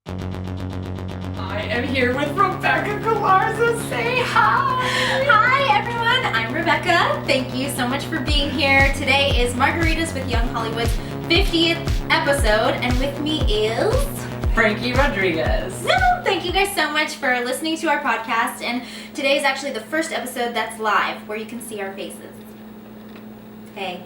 I am here with Rebecca Galarza. Say hi! Hi everyone, I'm Rebecca. Thank you so much for being here. Today is Margaritas with Young Hollywood's 50th episode, and with me is... Frankie Rodriguez. Thank you guys so much for listening to our podcast, and today is actually the first episode that's live, where you can see our faces. Hey.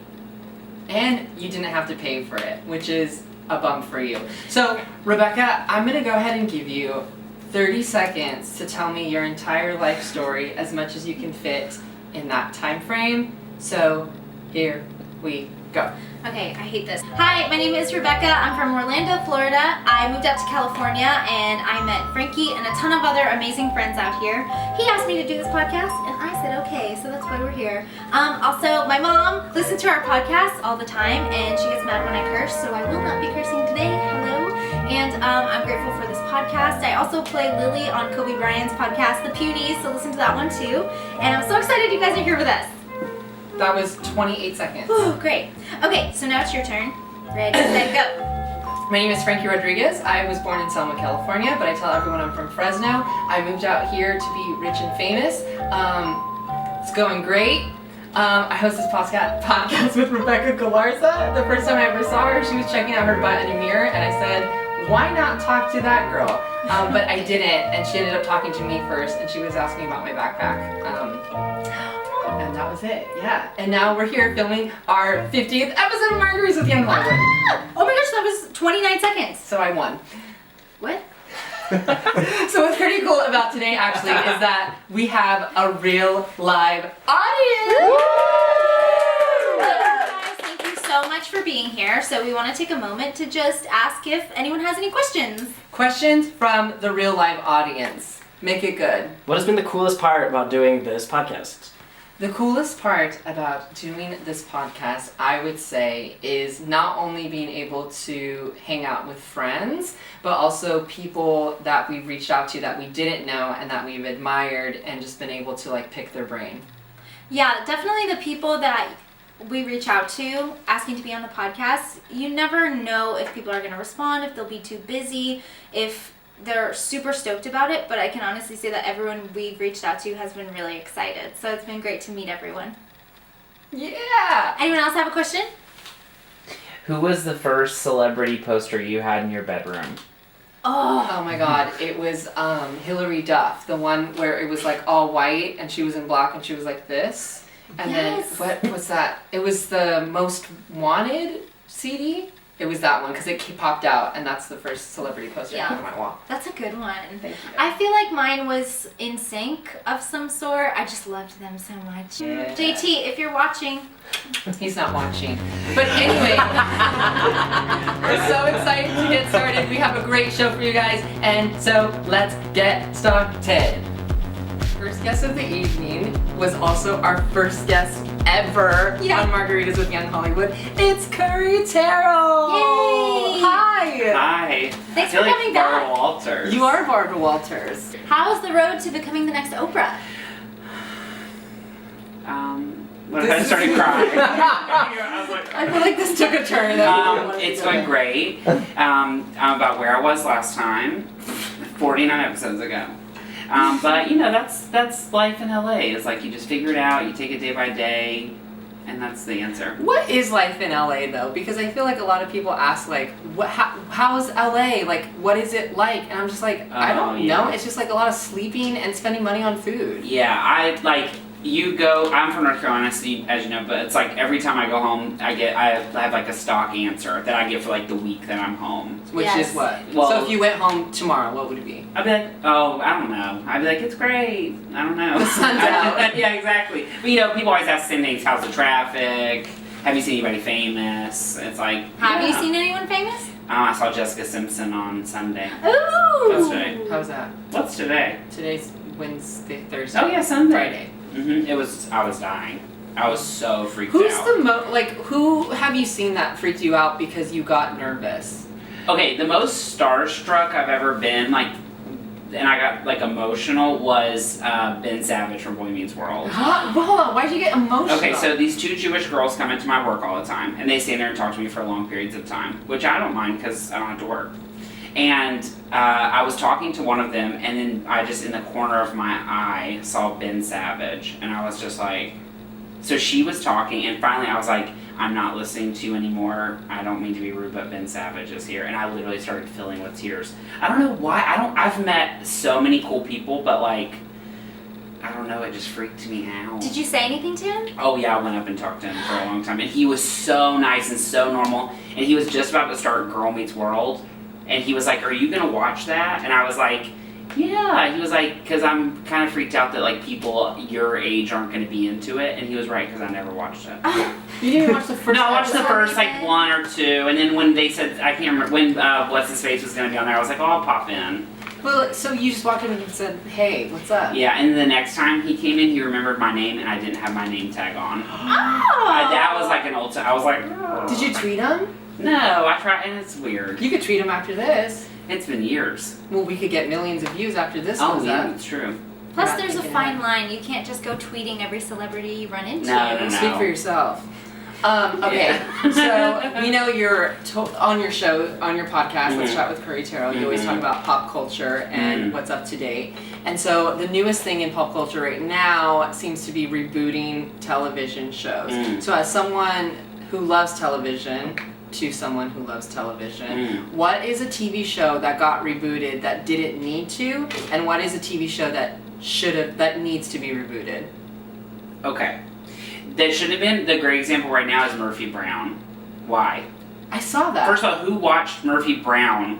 And you didn't have to pay for it, which is a bump for you. So, Rebecca, I'm going to go ahead and give you 30 seconds to tell me your entire life story as much as you can fit in that time frame. So, here we go. Okay, I hate this. Hi, my name is Rebecca. I'm from Orlando, Florida. I moved out to California and I met Frankie and a ton of other amazing friends out here. He asked me to do this podcast and I said okay, so that's why we're here. Also, my mom listens to our podcast all the time and she gets mad when I curse, so I will not be cursing today. Hello. And I'm grateful for this podcast. I also play Lily on Kobe Bryant's podcast, The Punies, so listen to that one too. And I'm so excited you guys are here with us. That was 28 seconds. Oh, great. Okay, so now it's your turn. Ready, set, go. My name is Frankie Rodriguez. I was born in Selma, California, but I tell everyone I'm from Fresno. I moved out here to be rich and famous. It's going great. I host this podcast with Rebecca Galarza. The first time I ever saw her, she was checking out her butt in a mirror, and I said, why not talk to that girl? But I didn't, and she ended up talking to me first, and she was asking about my backpack. And that was it, yeah. And now we're here filming our 50th episode of Margaritas with Young Hollywood. Oh my gosh, that was 29 seconds. So I won. What? So what's pretty cool about today actually is that we have a real live audience! Woo! Guys, thank you so much for being here. So we want to take a moment to just ask if anyone has any questions. Questions from the real live audience. Make it good. What has been the coolest part about doing this podcast? The coolest part about doing this podcast, I would say, is not only being able to hang out with friends, but also people that we've reached out to that we didn't know and that we've admired and just been able to like pick their brain. Yeah, definitely the people that we reach out to asking to be on the podcast, you never know if people are going to respond, if they'll be too busy, if they're super stoked about it, but I can honestly say that everyone we've reached out to has been really excited. So it's been great to meet everyone. Yeah! Anyone else have a question? Who was the first celebrity poster you had in your bedroom? Oh my god, it was Hillary Duff, the one where it was like all white and she was in black and she was like this. And Yes. then, what was that? It was the Most Wanted CD? It was that one because it popped out and that's the first celebrity poster I put on my wall. That's a good one. Thank you. I feel like mine was in sync of some sort. I just loved them so much. Yeah. JT, if you're watching. He's not watching. But anyway, we're so excited to get started. We have a great show for you guys, and so let's get started. First guest of the evening was also our first guest ever on Margaritas with Young Hollywood. It's Currie Terrell. Yay! Hi. Hi. Thanks I feel for coming like back. Barbara Walters. You are Barbara Walters. How's the road to becoming the next Oprah? What if I started crying? I was like, I feel like this took a turn. it's going great. I'm about where I was last time, 49 episodes ago. But you know, that's life in LA. It's like you just figure it out, you take it day by day, and that's the answer. What is life in LA though? Because I feel like a lot of people ask like, how is LA? Like, what is it like? And I'm just like, I don't know. It's just like a lot of sleeping and spending money on food. Yeah, I'm from North Carolina, so as you know, but it's like every time I go home, I have like a stock answer that I get for like the week that I'm home. Which is what? Well, so if you went home tomorrow, what would it be? I'd be like, oh, I don't know. I'd be like, it's great. I don't know. The sun's out. Yeah, exactly. But you know, people always ask the same things. How's the traffic? Have you seen anybody famous? It's like, Have you seen anyone famous? I saw Jessica Simpson on Sunday. Ooh! What's today? How's that? What's today? Today's Wednesday, Thursday. Oh yeah, Sunday. Friday. I was dying. I was so freaked Who's out. who have you seen that freaked you out because you got nervous? Okay, the most starstruck I've ever been, like, and I got like emotional, was Ben Savage from Boy Meets World. Huh? Well, hold on, why'd you get emotional? Okay, so these two Jewish girls come into my work all the time, and they stand there and talk to me for long periods of time, which I don't mind because I don't have to work. And I was talking to one of them, and then I just, in the corner of my eye, saw Ben Savage. And I was just like, so she was talking, and finally I was like, I'm not listening to you anymore. I don't mean to be rude, but Ben Savage is here. And I literally started filling with tears. I don't know why. I've met so many cool people, but like, I don't know, it just freaked me out. Did you say anything to him? Oh yeah, I went up and talked to him for a long time. And he was so nice and so normal. And he was just about to start Girl Meets World. And he was like, are you gonna watch that? And I was like, yeah. He was like, because I'm kind of freaked out that like people your age aren't gonna be into it. And he was right, because I never watched it. You didn't watch the first No, I watched the episode? first like 1 or 2. And then when they said, I can't remember, when What's His Face was gonna be on there, I was like, oh, I'll pop in. Well, so you just walked in and said, hey, what's up? Yeah, and the next time he came in, he remembered my name, and I didn't have my name tag on. That was like an old time. I was like, oh. Did you tweet him? No, I tried, and it's weird. You could tweet him after this. It's been years. Well, we could get millions of views after this Oh, goes yeah, up. it's true. Plus, Not there's a thinking fine ahead. line. You can't just go tweeting every celebrity you run into. No. Speak for yourself. Okay, Yeah. so you know you're on your show, on your podcast, Let's Mhm. Chat with Currie Terrell, you always Mhm. talk about pop culture and Mhm. what's up to date. And so the newest thing in pop culture right now seems to be rebooting television shows. Mm. So as someone who loves television, to someone who loves television, what is a TV show that got rebooted that didn't need to, and what is a TV show that needs to be rebooted? Okay. That should have been, the great example right now is Murphy Brown. Why? I saw that. First of all, who watched Murphy Brown?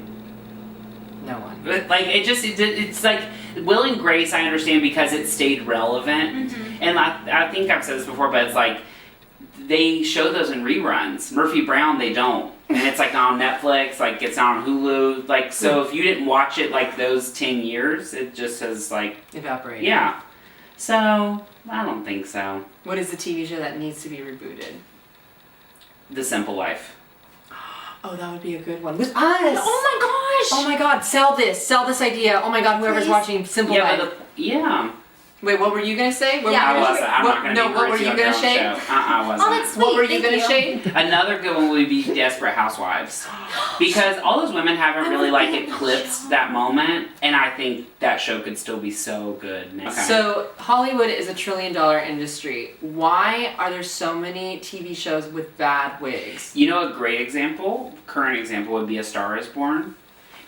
No one. Like, it's like, Will and Grace I understand because it stayed relevant. And I think I've said this before, but it's like, they show those in reruns. Murphy Brown, they don't. And it's like on Netflix, like it's on Hulu. Like, so if you didn't watch it like those 10 years, it just has like, Evaporated. yeah. So, I don't think so. What is the TV show that needs to be rebooted? The Simple Life. Oh, that would be a good one. With us! Oh Oh my god, sell this idea. Oh my god, whoever's Please. watching Simple Yeah, Life. but yeah. Wait, what were you gonna say? What Yeah, were you I gonna wasn't. say? I'm What- not gonna no, be what were Gracie you on gonna her own say? show. I wasn't. Oh, that's sweet. What were you Thank gonna you. say? Another good one would be Desperate Housewives. Because all those women haven't really like eclipsed that moment, and I think that show could still be so good now. Okay. So, Hollywood is a $1 trillion industry. Why are there so many TV shows with bad wigs? You know, a great example, current example would be A Star Is Born.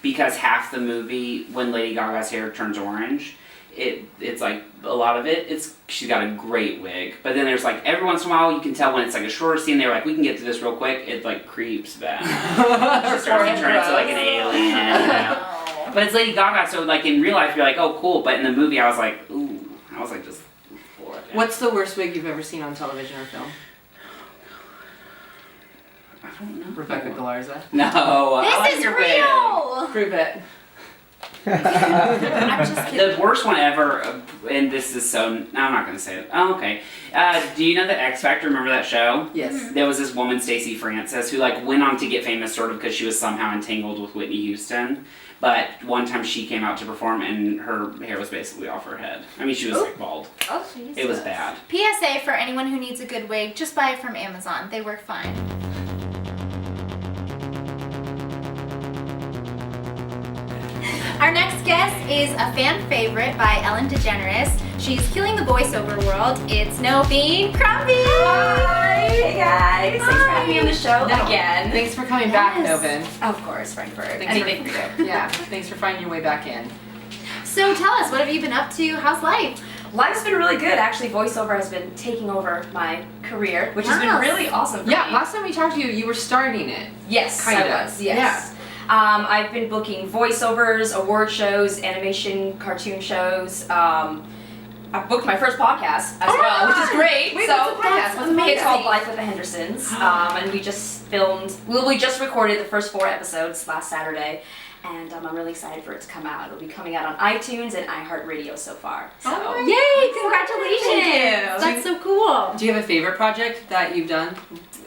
Because half the movie, when Lady Gaga's hair turns orange, it's like a lot of it, she's got a great wig. But then there's like every once in a while you can tell when it's like a shorter scene, they're like, we can get to this real quick, it like creeps back. She starts to turn into like an alien. Oh. But it's Lady Gaga, so like in real life you're like, oh cool, but in the movie I was like, ooh, I was like just, What's the worst wig you've ever seen on television or film? I don't know. Rebecca Galarza. No, I like This is your wig. real! Prove it. I'm just kidding. The worst one ever, and this is so, I'm not going to say it. Oh, okay. Do you know the X Factor? Remember that show? Yes. There was this woman, Stacey Francis, who like went on to get famous sort of because she was somehow entangled with Whitney Houston. But one time she came out to perform and her hair was basically off her head. I mean, she was like bald. Oh, Jesus. It was bad. PSA for anyone who needs a good wig, just buy it from Amazon. They work fine. Our next guest is a fan favorite by Ellen DeGeneres. She's killing the voiceover world. It's Noveen Crumbie. Hi! Hey guys! Thanks for having me on the show again. Thanks for coming back, Yes. Novin. Of course, Frankfurt. Thanks Anything for- for you. Yeah, thanks for finding your way back in. So tell us, what have you been up to? How's life? Life's been really good. Actually, voiceover has been taking over my career, which has been Nice. really awesome for Yeah, me. last time we talked to you, you were starting it. Yes, Kinda. I was. Yes. I've been booking voiceovers, award shows, animation, cartoon shows. I've booked my first podcast as well, which is great. Wait, so what's a podcast? What's a it's called podcast? Life with the Hendersons, and we just we just recorded the first 4 episodes last Saturday, and I'm really excited for it to come out. It'll be coming out on iTunes and iHeartRadio so far. So, Oh my yay! Congratulations! That's so cool. Do you have a favorite project that you've done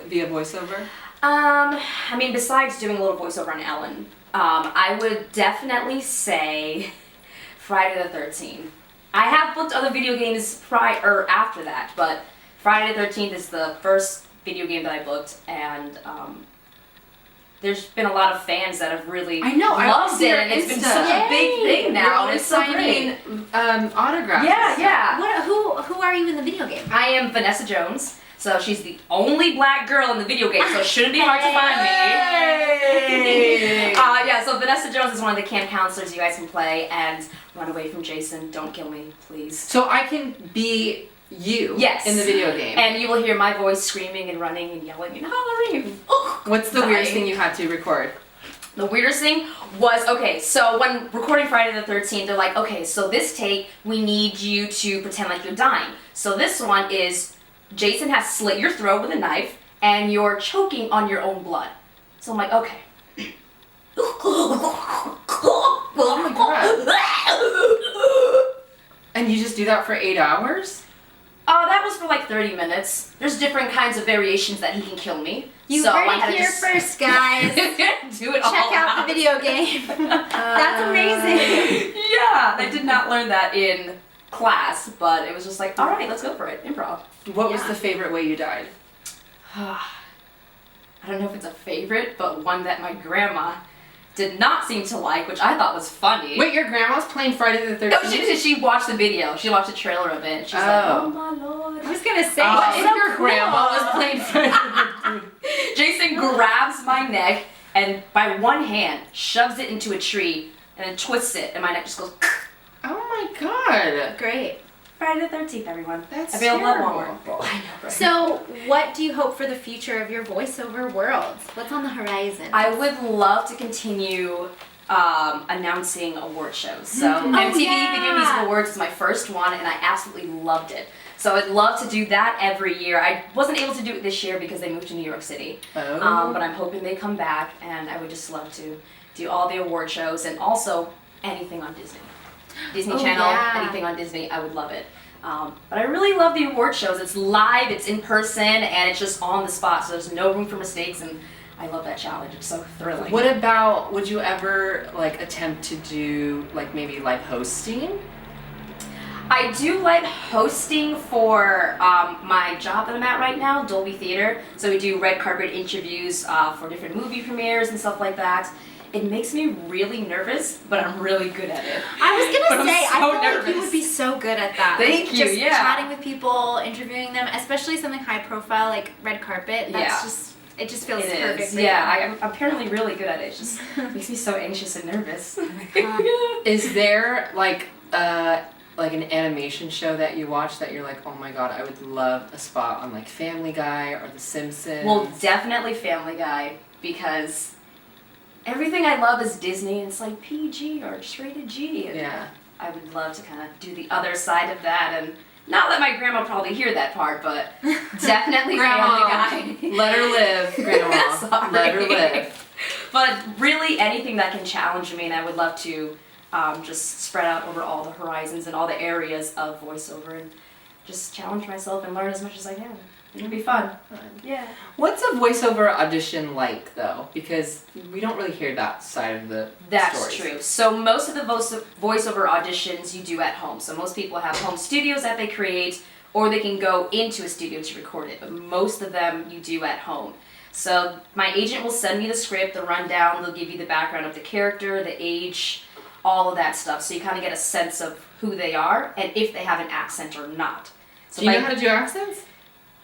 via voiceover? I mean, besides doing a little voiceover on Ellen, I would definitely say Friday the 13th. I have booked other video games after that, but Friday the 13th is the first video game that I booked, and there's been a lot of fans that have really I know, I loved see it, your and it's been Insta. such a big thing You're now. always It's so great. signing autographs. Yeah, yeah. Who are you in the video game? I am Vanessa Jones. So she's the only black girl in the video game, so it shouldn't be hard to find me. Hey! Yeah, so Vanessa Jones is one of the camp counselors you guys can play, and run away from Jason. Don't kill me, please. So I can be you Yes. in the video game. And you will hear my voice screaming and running and yelling and hollering. And, What's the weirdest dying. thing you had to record? The weirdest thing was, okay, so when recording Friday the 13th, they're like, okay, so this take, we need you to pretend like you're dying. So this one is, Jason has slit your throat with a knife, and you're choking on your own blood. So I'm like, okay. Oh my god. And you just do that for 8 hours? That was for like 30 minutes. There's different kinds of variations that he can kill me. You so heard I had it to here just first, guys. do it all Check out the video game. That's amazing. Yeah, I did not learn that in class, but it was just like, all right, let's go for it. Improv. What was Yeah. the favorite way you died? I don't know if it's a favorite, but one that my grandma did not seem to like, which I thought was funny. Wait, your grandma's playing Friday the 13th? No, she watched the video. She watched a trailer of it. And she's like, Oh. oh my lord. I was gonna say, If so your cool. grandma was playing Friday the 13th. Jason grabs my neck and by one hand shoves it into a tree and then twists it, and my neck just goes. Oh my god. Great. Friday the 13th, everyone. That's available at terrible. Walmart. I know, right? So, what do you hope for the future of your voiceover world? What's on the horizon? I would love to continue announcing award shows. So MTV Video Music Awards is my first one, and I absolutely loved it. So I'd love to do that every year. I wasn't able to do it this year because they moved to New York City. Oh. But I'm hoping they come back, and I would just love to do all the award shows and also anything on Disney. Disney Oh, Channel, yeah. anything on Disney, I would love it. But I really love the award shows. It's live, it's in person, and it's just on the spot, so there's no room for mistakes, and I love that challenge. It's so thrilling. What about, would you ever like attempt to do like maybe live hosting? I do like hosting for my job that I'm at right now, Dolby Theater. So we do red carpet interviews for different movie premieres and stuff like that. It makes me really nervous, but I'm really good at it. I was But gonna I'm say, I so feel like you nervous. would be so good at that. Thank Like, you, just yeah. chatting with people, interviewing them, especially something high profile like red carpet. That's Yeah. just, it just feels It perfect. is. for Yeah, you. I'm apparently really good at it. It just makes me so anxious and nervous. Is there like an animation show that you watch that you're like, oh my god, I would love a spot on like Family Guy or The Simpsons? Well, definitely Family Guy, because everything I love is Disney, and it's like PG or just rated G. And Yeah. I would love to kind of do the other side of that, and not let my grandma probably hear that part, but definitely Grandma, Family Guy. let her live, Grandma. Sorry. Let her live. But really, anything that can challenge me, and I would love to just spread out over all the horizons and all the areas of voiceover, and just challenge myself and learn as much as I can. It'll be fun. Yeah. What's a voiceover audition like though? Because we don't really hear that side of the That's stories. true. So most of the voiceover auditions you do at home. So most people have home studios that they create, or they can go into a studio to record it. But most of them you do at home. So my agent will send me the script, the rundown. They'll give you the background of the character, the age, all of that stuff. So you kind of get a sense of who they are and if they have an accent or not. So Do you by- know how to do accents?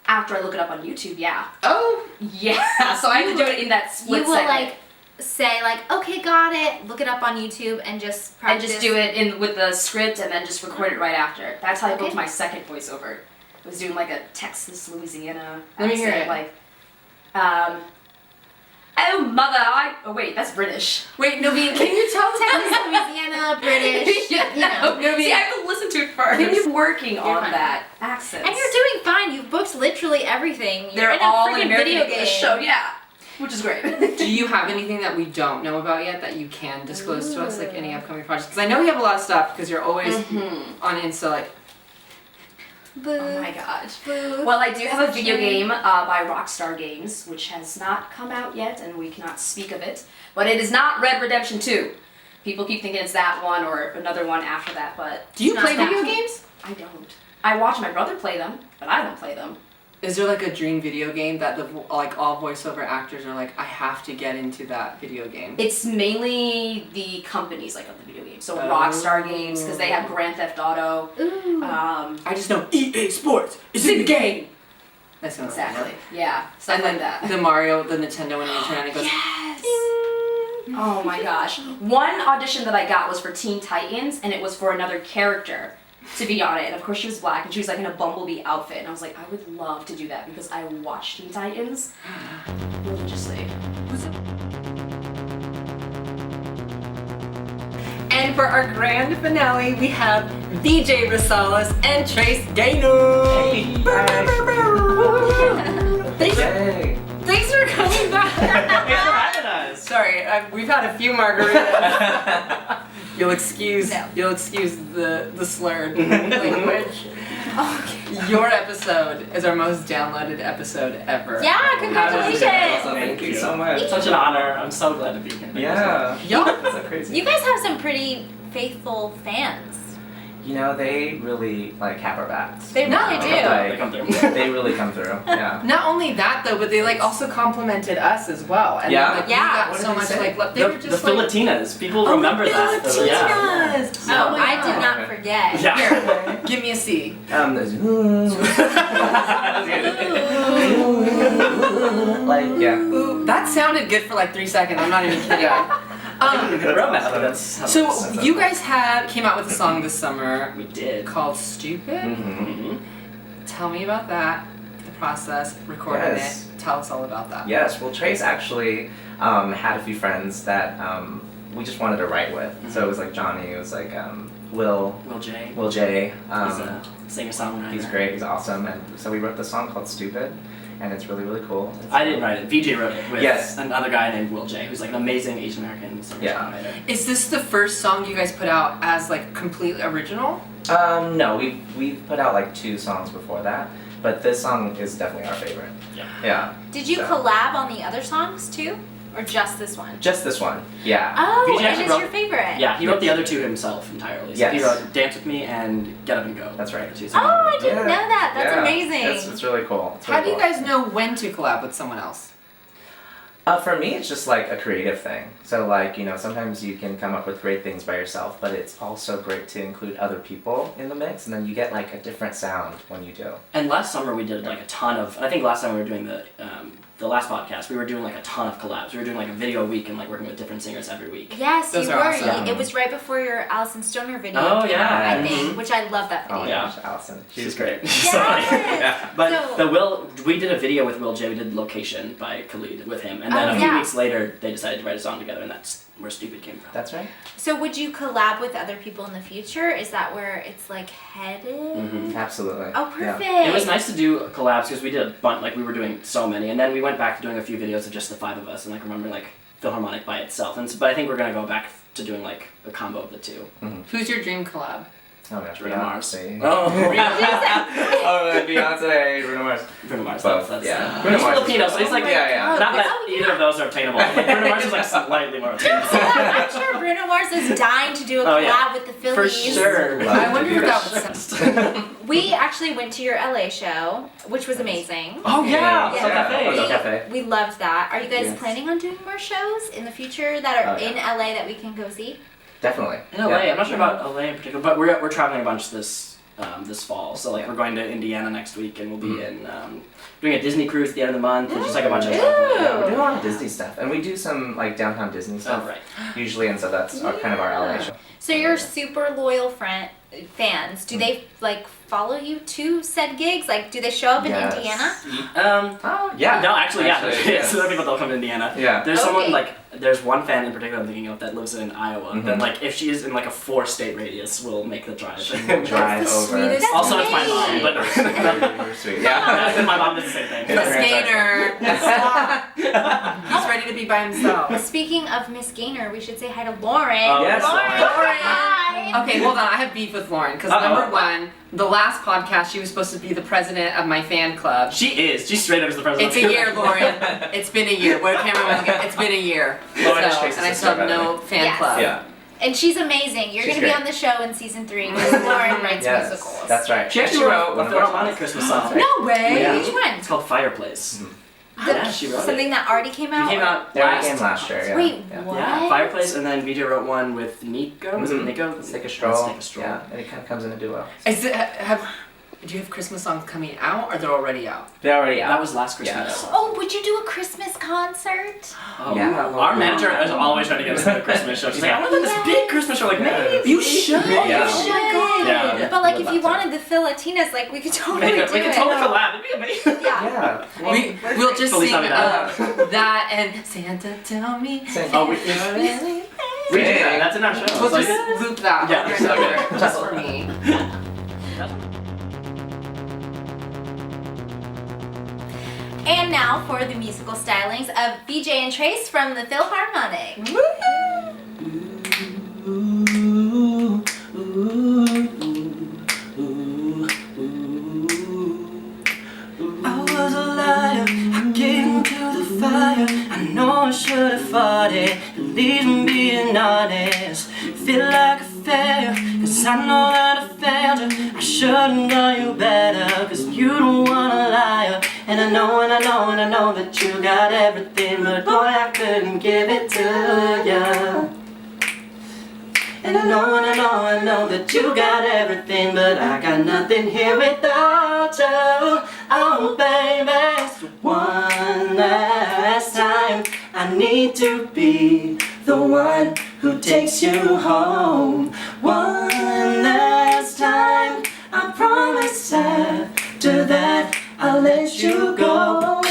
after I look it up on YouTube, yeah. Oh, Yeah. So I have to do it in that split You will second. like say like, okay, got it. Look it up on YouTube and just And practice. just do it in with the script and then just record it right after. That's how I booked Okay. my second voiceover. I was doing like a Texas, Louisiana Let me hear accent, it. like, oh mother, oh wait, that's British. wait, Noveen, can you tell Texas, Louisiana, British. Yeah, you know. Noveen, See, I have to listen to it first. Can you- working on fine. that accent? And you're doing fine. You've booked literally everything. You're They're in a all freaking in American video English game. show, yeah, which is great. do you have anything that we don't know about yet that you can disclose to us, like any upcoming projects? Because I know you have a lot of stuff because you're always on Insta, like, Boo. Oh my god. Boo. Well, I do have a Such video a- game by Rockstar Games, which has not come out yet, and we cannot speak of it. But it is not Red Redemption 2. People keep thinking it's that one or another one after that, but do you It's play not video that. games? I don't. I watch my brother play them, but I don't play them. Is there like a dream video game that like all voiceover actors are like, I have to get into that video game? It's mainly the companies like of the video games. So Rockstar Games, because they have Grand Theft Auto. Ooh. I just know EA Sports is in the game. That's what Exactly. Yeah. Stuff And like then that. the Mario, the Nintendo one, and you turn on and it goes. Yes. Oh my gosh. One audition that I got was for Teen Titans, and it was for another character to be on it. And of course she was black, and she was like in a Bumblebee outfit. And I was like, I would love to do that because I watched Teen Titans religiously. And for our grand finale, we have DJ Rosales and Trace Gaynor. Yay! Thanks for coming back. Thanks for having us. Sorry, we've had a few margaritas. You'll excuse the slurred language. Your episode is our most downloaded episode ever. Yeah, Also, congratulations! thank you so much. Such an honor. I'm so glad to be here. Yeah. Yup. That's so crazy. You guys have some pretty faithful fans. You know, they really like have our backs. They really do. They come through. They really come through. Yeah. Not only that though, but they like also complimented us as well. And Yeah? like, Yeah. we got What so did they much say? like love. They were The just like Filipatinas. People remember that. Filipinas. Yeah. Oh, my I did God. not forget. Yeah. Here, give me a C. There's like yeah. Ooh, that sounded good for like 3 seconds. I'm not even kidding. That's So you guys came out with a song this summer we did. called Stupid. Mm-hmm. Tell me about that, the process, recording Yes. it. Tell us all about that. Yes, well, Trace actually had a few friends that we just wanted to write with. So it was like Johnny, it was like Will J. He's a singer-songwriter. He's great, he's awesome. And so we wrote this song called Stupid, and it's really, really cool. I didn't write it. VJ wrote it with Yes. another guy named Will J, who's like an amazing Asian American singer-songwriter. Is this the first song you guys put out as like completely original? No, we put out like 2 songs before that, but this song is definitely our favorite. Yeah. Did you So- collab on the other songs too? Or just this one? Just this one, yeah. Oh, VJ and actually it's wrote- your favorite? Yeah, he wrote the other 2 himself entirely. So Yes. he wrote Dance With Me and Get Up and Go. That's right. Two Oh, songs. I didn't Yeah. know that. That's Yeah. amazing. It's really cool. It's How really do you cool. guys know when to collab with someone else? For me, it's just like a creative thing. So like, you know, sometimes you can come up with great things by yourself, but it's also great to include other people in the mix, and then you get like a different sound when you do. And last summer we did like a ton of. I think last time we were doing the last podcast, we were doing like a ton of collabs. We were doing like a video a week and like working with different singers every week. Yes, Those you are were. awesome. It was right before your Alison Stoner video Oh, came yeah. out, I Mhm. think, which I love that Oh video. my Yeah. gosh, Allison. She's great. Yes. But So- we did a video with Will J. We did Location by Khalid with him, and then Oh, a few yeah. weeks later they decided to write a song together, and that's where Stupid came from. That's right. So would you collab with other people in the future? Is that where it's like headed? Mhm. Absolutely. Oh, Yeah. perfect. It was nice to do collabs because we did a bunch, like we were doing so many, and then we went back to doing a few videos of just the 5 of us, and like remember like Philharmonic by itself, but I think we're gonna go back to doing like a combo of the 2. Who's your dream collab? Oh gosh, Bruno Mars. Beyonce. Oh, Oh, Beyonce, Bruno Mars. Bruno Mars. Both, That's yeah. He's Bruno Mars is Filipino, so he's like Yeah. not that Oh, yeah. either of those are obtainable. But Bruno Mars is like slightly more obtainable. I'm sure Bruno Mars is dying to do a Oh, collab yeah. with the For Phillies. sure. Love I to wonder do if that. that was. We actually went to your LA show, which was amazing. Oh yeah, Yeah. Soul Yeah. Cafe. Soul Cafe. We loved that. Are you guys Yes. planning on doing more shows in the future that are Oh, yeah. in LA that we can go see? Definitely. In LA, I'm not sure about LA in particular, but we're traveling a bunch this fall. So like we're going to Indiana next week, and we'll be in doing a Disney cruise at the end of the month, and just like a bunch of stuff. Yeah, we do a lot of Disney stuff, and we do some like downtown Disney stuff Oh right. usually, and so that's kind of our LA show. So your super loyal fans, do they like follow you to said gigs? Like, do they show up in Yes. Indiana? Oh yeah. No, actually, yeah. yes. So there are people that'll come to Indiana. Yeah. There's someone Okay. like there's one fan in particular I'm thinking of that lives in Iowa. Mhm. That like if she is in like a 4-state radius, will make the drive. She will drive the over. sweetest- Also, it's my That's mom, but Super sweet. Yeah. my mom did the same thing. Miss Gaynor. Stop. He's ready to be by himself. Speaking of Miss Gaynor, we should say hi to Lauren. Oh, Yes, Lauren. Hi. Okay, hold on. I have beef with Lauren because Uh-oh. number one, the last podcast she was supposed to be the president of my fan club. She is. She straight up is the president. It's a year, Lauren. It's been a year. What camera am I looking at? It's been a year. Lauren is So, Trace's and I sister, still have by the no way. fan Yes. club. Yeah. And she's amazing. You're She's going to be great. on the show in season 3 because Lauren writes Yes, musicals. that's right. She actually wrote one a of our Philharmonic songs. Christmas song. No way. Yeah. Which one? It's called Fireplace. The- she wrote something it. that already came out? It came out Yeah, it last. came last year. Yeah. Wait, yeah. what? Yeah, Fireplace, and then VJ wrote one with Nico. Was it Mhm. Nico? Let's take a Let's stroll. Take a Stroll. Yeah, and it kind of comes in a duo. Is it, do you have Christmas songs coming out or they're already out? They're already out. That was last Christmas. Oh, would you do a Christmas concert? Oh, Yeah. Our manager is always trying to get us to the Christmas show. She's like, I want to do this big Christmas show. Like, maybe. You should. Oh, Yeah. you should. Yeah. But like, Would if you love to. wanted the Phil Latinas, like, we could totally We do could it. totally collab. It'd be amazing. Yeah. Yeah. We'll just Feliz sing Navidad. that and Santa tell me. Oh, we do that. That's in our show. We'll It's just like- loop that Yeah, over and okay. over just for me. And now for the musical stylings of BJ and Trace from the Philharmonic. I was a liar, I gave into the fire. I know I should have fought it, at least I'm being honest. Feel like a failure, cause I know that I failed you. I should've known you better, cause you don't want a liar. And I know, and I know, and I know that you got everything, but boy, I couldn't give it to you. And I know, and I know, I know that you got everything, but I got nothing here without you. Oh, baby, so one last time, I need to be the one who takes you home. One last time, I promise after that I'll let you go.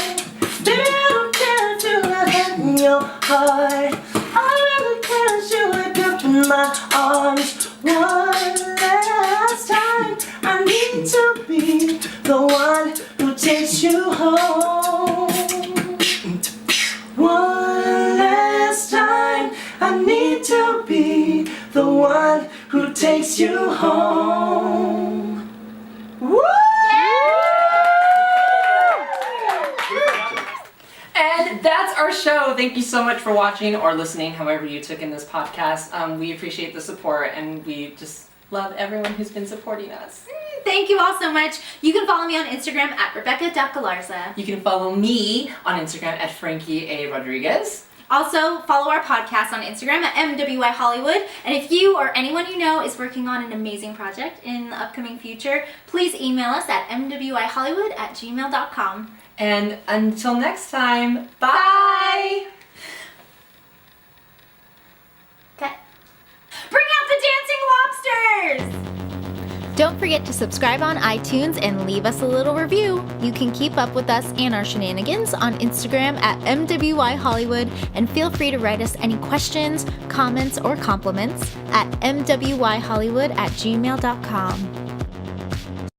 Baby, I don't care if you got hurt in your heart. I really care if you wake up in my arms. One last time, I need to be the one who takes you home. One last time, I need to be the one who takes you home. Woo! And that's our show. Thank you so much for watching or listening, however you took in this podcast. We appreciate the support and we just love everyone who's been supporting us. Thank you all so much. You can follow me on Instagram at Rebecca.Galarza. You can follow me on Instagram at Frankie A. Rodriguez. Also, follow our podcast on Instagram at MWI Hollywood. And if you or anyone you know is working on an amazing project in the upcoming future, please email us at mwihollywood@gmail.com. And until next time, bye! Okay. Bring out the dancing lobsters! Don't forget to subscribe on iTunes and leave us a little review. You can keep up with us and our shenanigans on Instagram at MWI Hollywood, and feel free to write us any questions, comments, or compliments at mwihollywood@gmail.com.